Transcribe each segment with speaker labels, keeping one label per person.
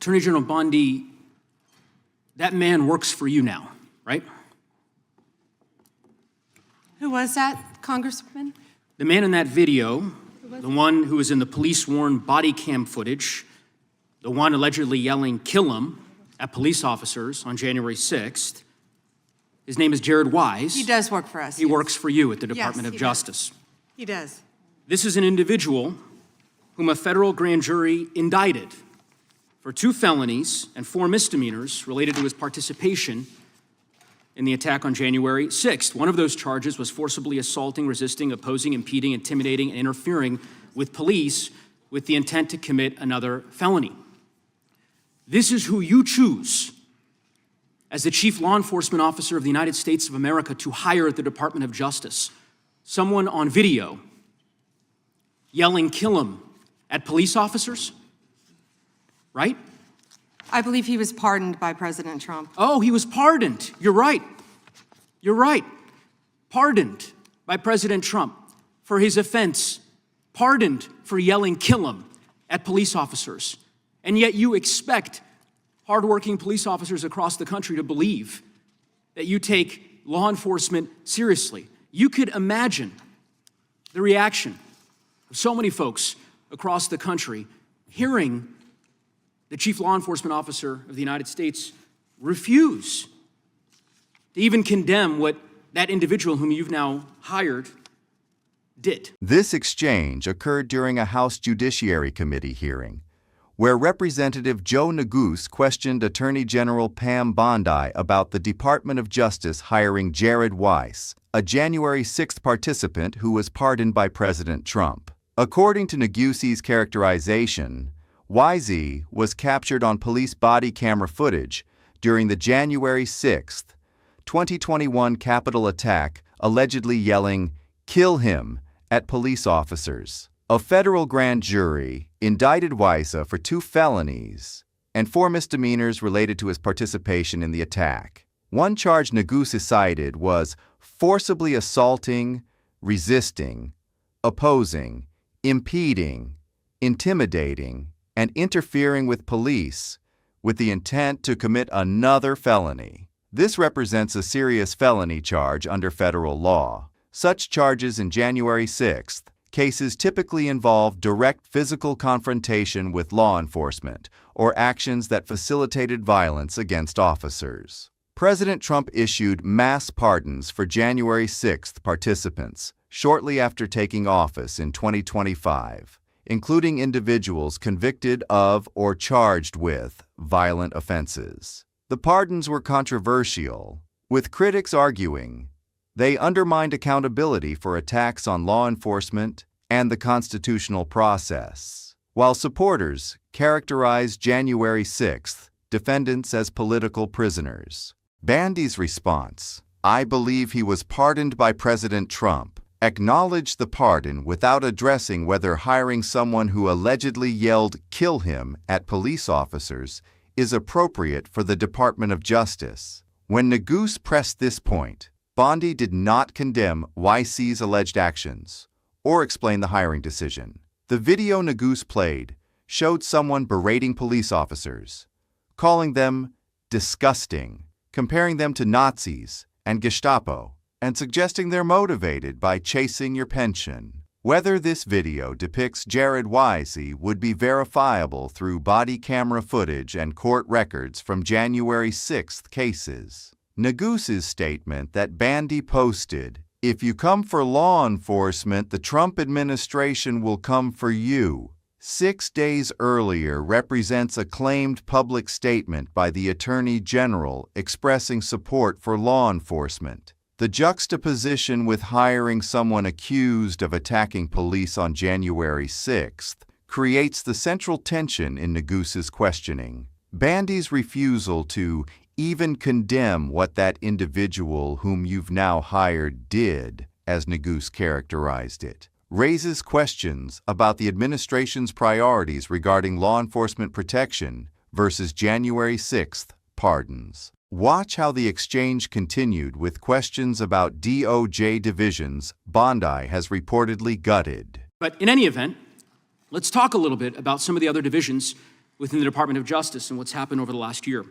Speaker 1: Attorney General Bondi, that man works for you now, right?
Speaker 2: Who was that, Congressman?
Speaker 1: The man in that video, the one who was in the police-worn body cam footage, the one allegedly yelling, "Kill him," at police officers on January 6th, his name is Jared Wise.
Speaker 2: He does work for us.
Speaker 1: He works for you at the Department of Justice.
Speaker 2: He does.
Speaker 1: This is an individual whom a federal grand jury indicted for 2 felonies and 4 misdemeanors related to his participation in the attack on January 6th. One of those charges was forcibly assaulting, resisting, opposing, impeding, intimidating, and interfering with police with the intent to commit another felony. This is who you choose as the Chief Law Enforcement Officer of the United States of America to hire at the Department of Justice. Someone on video yelling, "Kill him," at police officers, right?
Speaker 2: I believe he was pardoned by President Trump.
Speaker 1: Oh, he was pardoned. You're right. You're right. Pardoned by President Trump for his offense. Pardoned for yelling, "Kill him," at police officers. And yet you expect hardworking police officers across the country to believe that you take law enforcement seriously. You could imagine the reaction of so many folks across the country hearing the Chief Law Enforcement Officer of the United States refuse to even condemn what that individual whom you've now hired did.
Speaker 3: This exchange occurred during a House Judiciary Committee hearing, where Representative Joe Neguse questioned Attorney General Pam Bondi about the Department of Justice hiring Jared Wise, a January 6th participant who was pardoned by President Trump. According to Neguse's characterization, Wisey was captured on police body camera footage during the January 6th, 2021 Capitol attack, allegedly yelling, "Kill him," at police officers. A federal grand jury indicted Wise for 2 felonies and 4 misdemeanors related to his participation in the attack. One charge Neguse cited was forcibly assaulting, resisting, opposing, impeding, intimidating, and interfering with police with the intent to commit another felony. This represents a serious felony charge under federal law. Such charges in January 6th cases typically involve direct physical confrontation with law enforcement or actions that facilitated violence against officers. President Trump issued mass pardons for January 6th participants shortly after taking office in 2025, including individuals convicted of or charged with violent offenses. The pardons were controversial, with critics arguing they undermined accountability for attacks on law enforcement and the constitutional process, while supporters characterized January 6th defendants as political prisoners. Bondi's response, "I believe he was pardoned by President Trump," acknowledged the pardon without addressing whether hiring someone who allegedly yelled, "Kill him," at police officers is appropriate for the Department of Justice. When Neguse pressed this point, Bondi did not condemn Wisey's alleged actions or explain the hiring decision. The video Neguse played showed someone berating police officers, calling them disgusting, comparing them to Nazis and Gestapo, and suggesting they're motivated by chasing your pension. Whether this video depicts Jared Wisey would be verifiable through body camera footage and court records from January 6th cases. Neguse's statement that Bondi posted, "If you come for law enforcement, the Trump administration will come for you," 6 days earlier represents a claimed public statement by the Attorney General expressing support for law enforcement. The juxtaposition with hiring someone accused of attacking police on January 6th creates the central tension in Neguse's questioning. Bondi's refusal to even condemn what that individual whom you've now hired did, as Neguse characterized it, raises questions about the administration's priorities regarding law enforcement protection versus January 6th pardons. Watch how the exchange continued with questions about DOJ divisions Bondi has reportedly gutted.
Speaker 1: But in any event, let's talk a little bit about some of the other divisions within the Department of Justice and what's happened over the last year.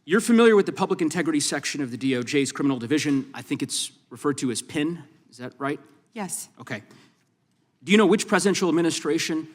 Speaker 1: You're familiar with the public integrity section of the DOJ's criminal division. I think it's referred to as PIN. Is that right?
Speaker 2: Yes.
Speaker 1: Okay. Do you know which presidential administration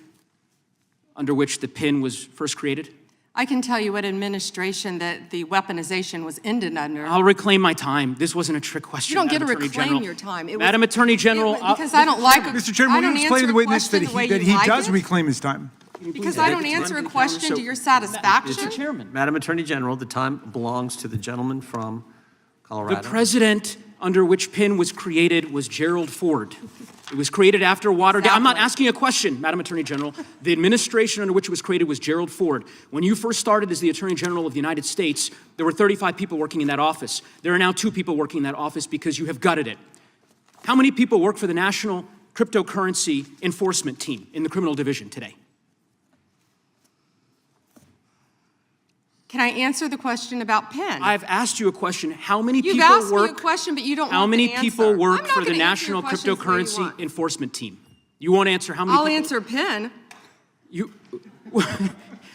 Speaker 1: under which the PIN was first created?
Speaker 2: I can tell you what administration that the weaponization was ended under.
Speaker 1: I'll reclaim my time. This wasn't a trick question.
Speaker 2: You don't get to
Speaker 1: Madam Attorney
Speaker 2: reclaim
Speaker 1: General.
Speaker 2: your time.
Speaker 1: Madam Attorney General.
Speaker 2: Because I don't like
Speaker 4: Mr. Chairman,
Speaker 2: I
Speaker 4: will
Speaker 2: don't
Speaker 4: you explain
Speaker 2: answer
Speaker 4: to the
Speaker 2: a
Speaker 4: witness that
Speaker 2: question the way
Speaker 4: he
Speaker 2: you like
Speaker 4: does
Speaker 2: it?
Speaker 4: reclaim his time?
Speaker 2: Because I don't answer a question to your satisfaction?
Speaker 1: Mr. Chairman.
Speaker 5: Madam Attorney General, the time belongs to the gentleman from Colorado.
Speaker 1: The president under which PIN was created was Gerald Ford. It was created after Watergate. I'm not asking a question, Madam Attorney General. The administration under which it was created was Gerald Ford. When you first started as the Attorney General of the United States, there were 35 people working in that office. There are now 2 people working in that office because you have gutted it. How many people work for the National Cryptocurrency Enforcement Team in the criminal division today?
Speaker 2: Can I answer the question about PIN?
Speaker 1: I've asked you a question. How many
Speaker 2: You've
Speaker 1: people
Speaker 2: asked
Speaker 1: work?
Speaker 2: me a question, but you don't
Speaker 1: How
Speaker 2: want
Speaker 1: many
Speaker 2: the
Speaker 1: people
Speaker 2: answer.
Speaker 1: work
Speaker 2: I'm not
Speaker 1: for the
Speaker 2: gonna answer your
Speaker 1: National
Speaker 2: questions the way you
Speaker 1: Cryptocurrency
Speaker 2: want.
Speaker 1: Enforcement Team? You won't answer how many
Speaker 2: I'll
Speaker 1: people?
Speaker 2: answer PIN.
Speaker 1: You.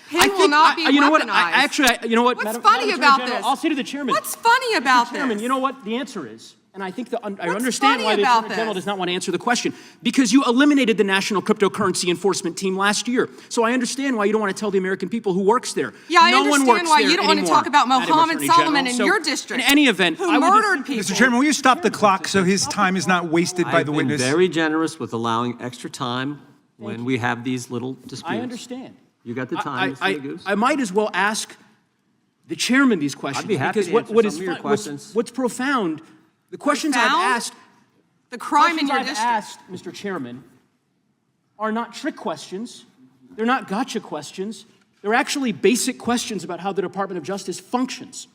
Speaker 2: PIN will not be
Speaker 1: you know what?
Speaker 2: weaponized.
Speaker 1: You know what?
Speaker 2: What's
Speaker 1: Madam
Speaker 2: funny
Speaker 1: Attorney
Speaker 2: about
Speaker 1: General,
Speaker 2: this?
Speaker 1: I'll say to the chairman.
Speaker 2: What's funny about
Speaker 1: Chairman,
Speaker 2: this?
Speaker 1: you know what the answer is? And I think I
Speaker 2: What's
Speaker 1: understand
Speaker 2: funny
Speaker 1: why the
Speaker 2: about
Speaker 1: Attorney General
Speaker 2: this?
Speaker 1: does not want to answer the question. Because you eliminated the National Cryptocurrency Enforcement Team last year. So I understand why you don't want to tell the American people who works there.
Speaker 2: Yeah, I
Speaker 1: no one
Speaker 2: understand
Speaker 1: works
Speaker 2: why
Speaker 1: there
Speaker 2: you don't want to
Speaker 1: anymore,
Speaker 2: talk about
Speaker 1: Madam
Speaker 2: Mohammed
Speaker 1: Attorney
Speaker 2: Solomon
Speaker 1: General.
Speaker 2: in
Speaker 1: So,
Speaker 2: your district.
Speaker 1: In any event,
Speaker 2: who
Speaker 1: I will
Speaker 2: murdered people.
Speaker 4: Mr. Chairman, will you stop the clock so his time is not wasted by
Speaker 5: I've
Speaker 4: the
Speaker 5: been
Speaker 4: witness?
Speaker 5: very generous with allowing extra time when we have these little disputes.
Speaker 1: I understand.
Speaker 5: You got the time, Mr. Neguse.
Speaker 1: I might as well ask the chairman these questions.
Speaker 5: I'd be happy
Speaker 1: because
Speaker 5: to
Speaker 1: what
Speaker 5: answer some of your questions.
Speaker 1: what's profound, the questions I've
Speaker 2: Profound?
Speaker 1: asked,
Speaker 2: The crime in
Speaker 1: questions
Speaker 2: your
Speaker 1: I've
Speaker 2: district.
Speaker 1: asked, Mr. Chairman, are not trick questions. They're not gotcha questions. They're actually basic questions about how the Department of Justice functions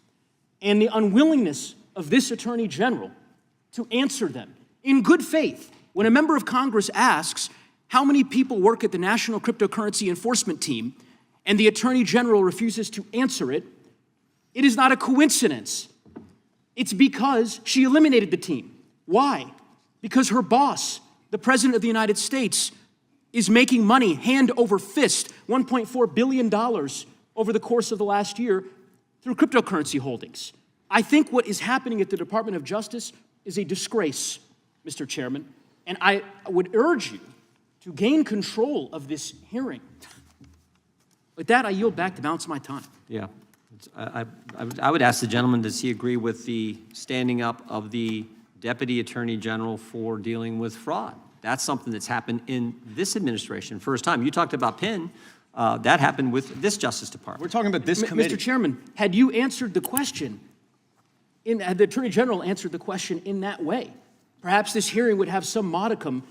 Speaker 1: and the unwillingness of this Attorney General to answer them in good faith. When a member of Congress asks how many people work at the National Cryptocurrency Enforcement Team and the Attorney General refuses to answer it, it is not a coincidence. It's because she eliminated the team. Why? Because her boss, the President of the United States, is making money hand over fist, $1.4 billion over the course of the last year through cryptocurrency holdings. I think what is happening at the Department of Justice is a disgrace, Mr. Chairman, and I would urge you to gain control of this hearing. With that, I yield back the balance of my time.
Speaker 5: Yeah. I would ask the gentleman, does he agree with the standing up of the Deputy Attorney General for dealing with fraud? That's something that's happened in this administration. First time. You talked about PIN. That happened with this Justice Department.
Speaker 4: We're talking about this committee.
Speaker 1: Mr. Chairman, had you answered the question, had the Attorney General answered the question in that way, perhaps this hearing would have some modicum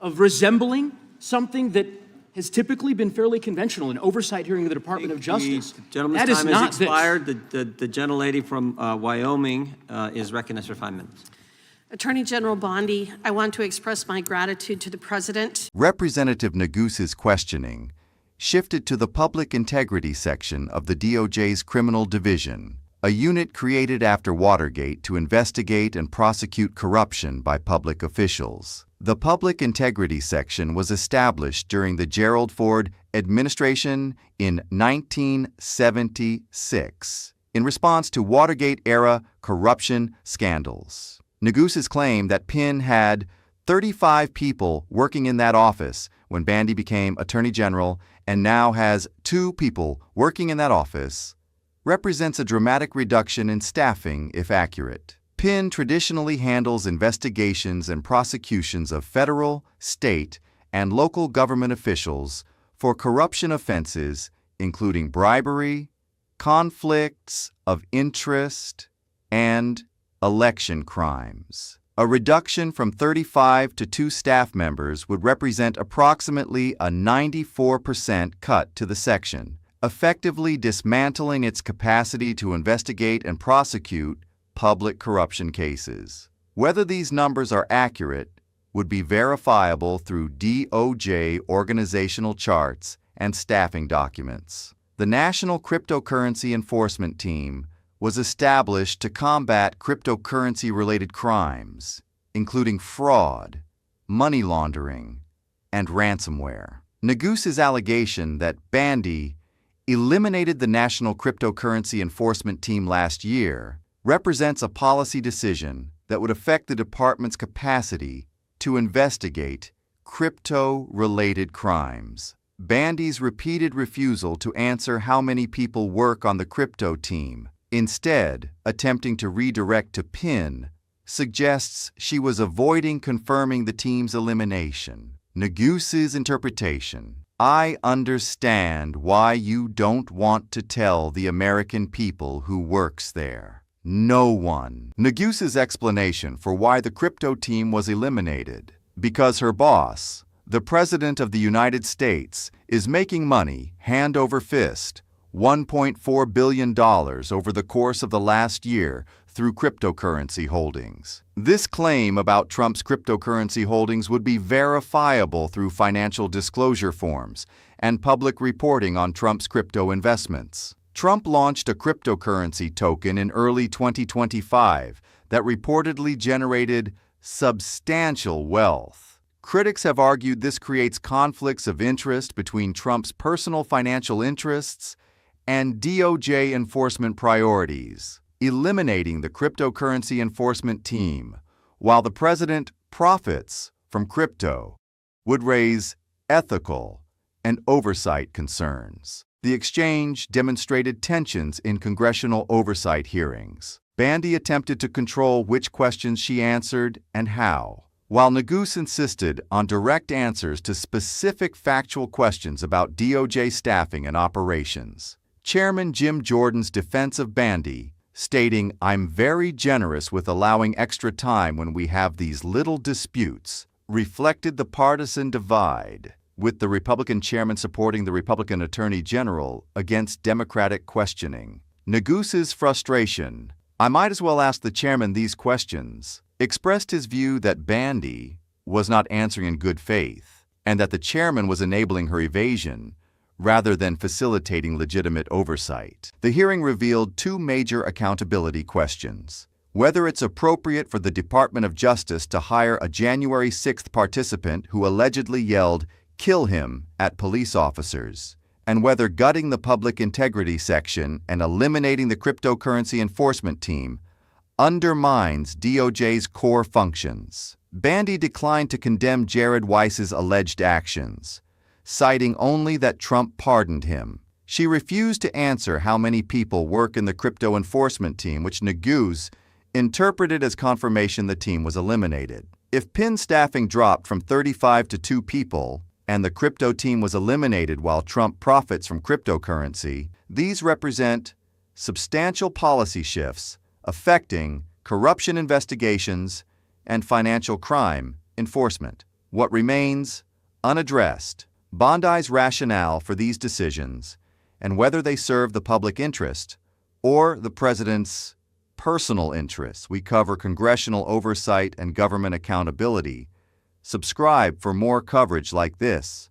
Speaker 1: of resembling something that has typically been fairly conventional, an oversight hearing of the Department of Justice.
Speaker 5: The gentleman's
Speaker 1: That is
Speaker 5: time
Speaker 1: not
Speaker 5: has
Speaker 1: this.
Speaker 5: expired. The gentlelady from Wyoming is recognized for 5 minutes.
Speaker 6: Attorney General Bondi, I want to express my gratitude to the President.
Speaker 3: Representative Neguse's questioning shifted to the public integrity section of the DOJ's criminal division, a unit created after Watergate to investigate and prosecute corruption by public officials. The public integrity section was established during the Gerald Ford administration in 1976 in response to Watergate-era corruption scandals. Neguse's claim that PIN had 35 people working in that office when Bondi became Attorney General and now has 2 people working in that office represents a dramatic reduction in staffing if accurate. PIN traditionally handles investigations and prosecutions of federal, state, and local government officials for corruption offenses including bribery, conflicts of interest, and election crimes. A reduction from 35 to 2 staff members would represent approximately a 94% cut to the section, effectively dismantling its capacity to investigate and prosecute public corruption cases. Whether these numbers are accurate would be verifiable through DOJ organizational charts and staffing documents. The National Cryptocurrency Enforcement Team was established to combat cryptocurrency-related crimes, including fraud, money laundering, and ransomware. Neguse's allegation that Bondi eliminated the National Cryptocurrency Enforcement Team last year, represents a policy decision that would affect the department's capacity to investigate crypto-related crimes. Bondi's repeated refusal to answer how many people work on the crypto team, instead attempting to redirect to PIN, suggests she was avoiding confirming the team's elimination. Neguse's interpretation: I understand why you don't want to tell the American people who works there. No one. Neguse's explanation for why the crypto team was eliminated: because her boss, the President of the United States, is making money hand over fist, $1.4 billion over the course of the last year through cryptocurrency holdings. This claim about Trump's cryptocurrency holdings would be verifiable through financial disclosure forms and public reporting on Trump's crypto investments. Trump launched a cryptocurrency token in early 2025 that reportedly generated substantial wealth. Critics have argued this creates conflicts of interest between Trump's personal financial interests and DOJ enforcement priorities. Eliminating the cryptocurrency enforcement team, while the president profits from crypto, would raise ethical and oversight concerns. The exchange demonstrated tensions in congressional oversight hearings. Bondi attempted to control which questions she answered and how, while Neguse insisted on direct answers to specific factual questions about DOJ staffing and operations. Chairman Jim Jordan's defense of Bondi, stating, "I'm very generous with allowing extra time when we have these little disputes," reflected the partisan divide, with the Republican chairman supporting the Republican Attorney General against Democratic questioning. Neguse's frustration, "I might as well ask the chairman these questions," expressed his view that Bondi was not answering in good faith and that the chairman was enabling her evasion rather than facilitating legitimate oversight. The hearing revealed two major accountability questions: whether it's appropriate for the Department of Justice to hire a January 6th participant who allegedly yelled, "Kill him," at police officers, and whether gutting the public integrity section and eliminating the cryptocurrency enforcement team undermines DOJ's core functions. Bondi declined to condemn Jared Weiss's alleged actions, citing only that Trump pardoned him. She refused to answer how many people work in the crypto enforcement team, which Neguse interpreted as confirmation the team was eliminated. If PIN staffing dropped from 35 to 2 people, and the crypto team was eliminated while Trump profits from cryptocurrency, these represent substantial policy shifts affecting corruption investigations and financial crime enforcement. What remains unaddressed: Bondi's rationale for these decisions and whether they serve the public interest or the president's personal interests. We cover congressional oversight and government accountability. Subscribe for more coverage like this.